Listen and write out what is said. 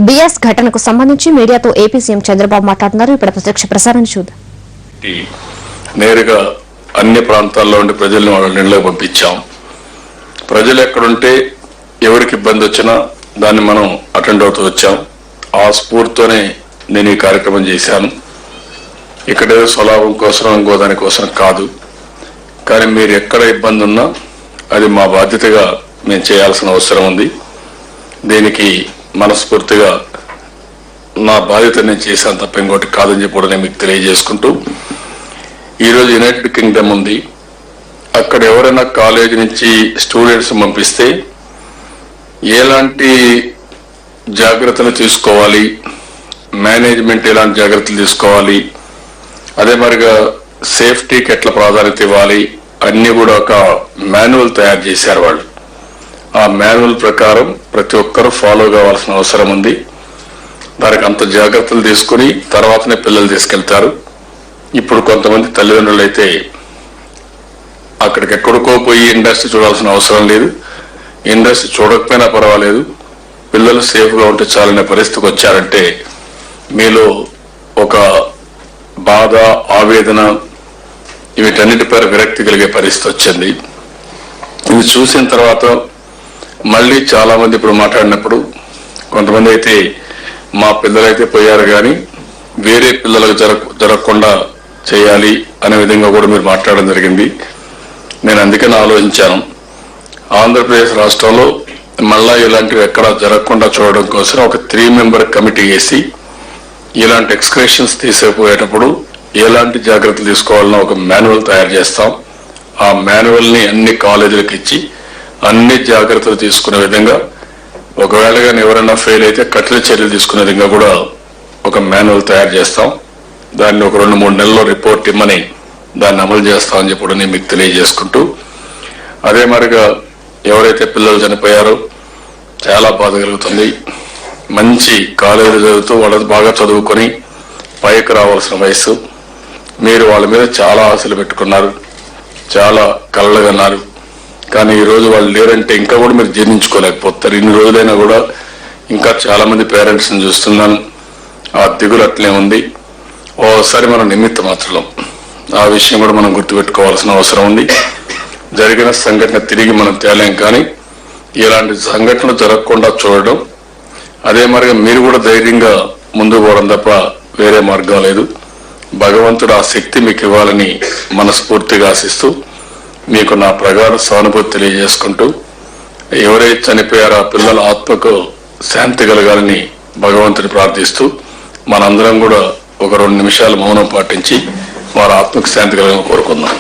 BS ఘటనకు సంబంధించి మీడియాతో ఏపీ సీఎం చంద్రబాబు మాట్లాడుతున్నారు. ఇప్పుడు ప్రత్యక్ష ప్రసారాన్ని చూద్దాం. నేరుగా అన్ని ప్రాంతాల్లో ఉండి ప్రజలను వాళ్ళ నీళ్ళకి పంపించాం. ప్రజలు ఎక్కడుంటే ఎవరికి ఇబ్బంది వచ్చినా దాన్ని మనం అటెండ్ అవుతూ వచ్చాం. ఆ స్ఫూర్తితోనే నేను ఈ కార్యక్రమం చేశాను. ఇక్కడేదో స్వలాభం కోసం ఇంకో దానికోసం కాదు. కానీ మీరు ఎక్కడ ఇబ్బంది ఉన్నా అది మా బాధ్యతగా మేము చేయాల్సిన అవసరం ఉంది. దీనికి మనస్ఫూర్తిగా నా బాధ్యత నేను చేశాను తప్ప ఇంకోటి కాదని చెప్పి కూడా నేను మీకు తెలియజేసుకుంటూ, ఈరోజు యునైటెడ్ కింగ్డమ్ ఉంది. అక్కడ ఎవరైనా కాలేజీ నుంచి స్టూడెంట్స్ పంపిస్తే ఎలాంటి జాగ్రత్తలు తీసుకోవాలి, మేనేజ్మెంట్ ఎలాంటి జాగ్రత్తలు తీసుకోవాలి, అదే మరిగా సేఫ్టీకి ఎట్లా ప్రాధాన్యత ఇవ్వాలి అన్ని కూడా ఒక మాన్యువల్ తయారు చేశారు వాళ్ళు. ఆ మాన్యువల్ ప్రకారం ప్రతి ఒక్కరూ ఫాలో కావాల్సిన అవసరం ఉంది. దానికి అంత జాగ్రత్తలు తీసుకుని తర్వాతనే పిల్లలు తీసుకెళ్తారు. ఇప్పుడు కొంతమంది తల్లిదండ్రులు అయితే అక్కడికి ఎక్కడికో పోయి ఇండస్ట్రీ చూడాల్సిన అవసరం లేదు, ఇండస్ట్రీ చూడకపోయినా పర్వాలేదు, పిల్లలు సేఫ్గా ఉంటే చాలనే పరిస్థితికి వచ్చారంటే మీలో ఒక బాధ, ఆవేదన వీటన్నిటిపై విరక్తి కలిగే పరిస్థితి వచ్చింది. ఇవి చూసిన తర్వాత మళ్ళీ చాలా మంది ఇప్పుడు మాట్లాడినప్పుడు కొంతమంది అయితే మా పిల్లలైతే పోయారు కానీ వేరే పిల్లలకు జరగకుండా చేయాలి అనే విధంగా కూడా మీరు మాట్లాడడం జరిగింది. నేను అందుకని ఆలోచించాను, ఆంధ్రప్రదేశ్ రాష్ట్రంలో మళ్ళా ఇలాంటివి ఎక్కడా జరగకుండా చూడడం కోసం ఒక 3 మెంబర్ కమిటీ వేసి ఇలాంటి ఎక్స్క్రేషన్స్ తీసేపోయేటప్పుడు ఎలాంటి జాగ్రత్తలు తీసుకోవాలన్నా ఒక మాన్యువల్ తయారు చేస్తాం. ఆ మాన్యువల్ ని అన్ని కాలేజీలకు ఇచ్చి అన్ని జాగ్రత్తలు తీసుకునే విధంగా, ఒకవేళ కానీ ఎవరైనా ఫెయిల్ అయితే కఠిన చర్యలు తీసుకునే విధంగా కూడా ఒక మాన్యువల్ తయారు చేస్తాం. దాన్ని ఒక 2-3 నెలల్లో రిపోర్ట్ ఇమ్మని దాన్ని అమలు చేస్తామని చెప్పి నేను మీకు తెలియజేసుకుంటూ, అదే మరిగా ఎవరైతే పిల్లలు చనిపోయారో చాలా బాధ కలుగుతుంది. మంచి కాలేజీలు చదువుతూ వాళ్ళు బాగా చదువుకొని పైకి రావాల్సిన వయసు, మీరు వాళ్ళ మీద చాలా ఆశలు పెట్టుకున్నారు, చాలా కలలుగన్నారు. కానీ ఈరోజు వాళ్ళు లేరంటే ఇంకా కూడా మీరు జీర్ణించుకోలేకపోతారు. ఇన్ని రోజులైనా కూడా ఇంకా చాలా మంది పేరెంట్స్ని చూస్తున్నాను, ఆ దిగులు అట్లే ఉంది. ఓసారి మనం నిమిత్త మాత్రం ఆ విషయం కూడా మనం గుర్తుపెట్టుకోవాల్సిన అవసరం ఉంది. జరిగిన సంఘటన తిరిగి మనం తేలేం, కానీ ఇలాంటి సంఘటనలు జరగకుండా చూడడం, అదే మరి మీరు కూడా ధైర్యంగా ముందుకు పోవడం తప్ప వేరే మార్గం లేదు. భగవంతుడు ఆ శక్తి మీకు ఇవ్వాలని మనస్ఫూర్తిగా ఆశిస్తూ మీకు నా ప్రగాఢ సానుభూతి తెలియజేసుకుంటూ, ఎవరైతే చనిపోయారో ఆ పిల్లల ఆత్మకు శాంతి కలగాలని భగవంతుని ప్రార్థిస్తూ మనందరం కూడా ఒక 2 నిమిషాలు మౌనం పాటించి వారి ఆత్మకు శాంతి కలగాలని కోరుకుందాం.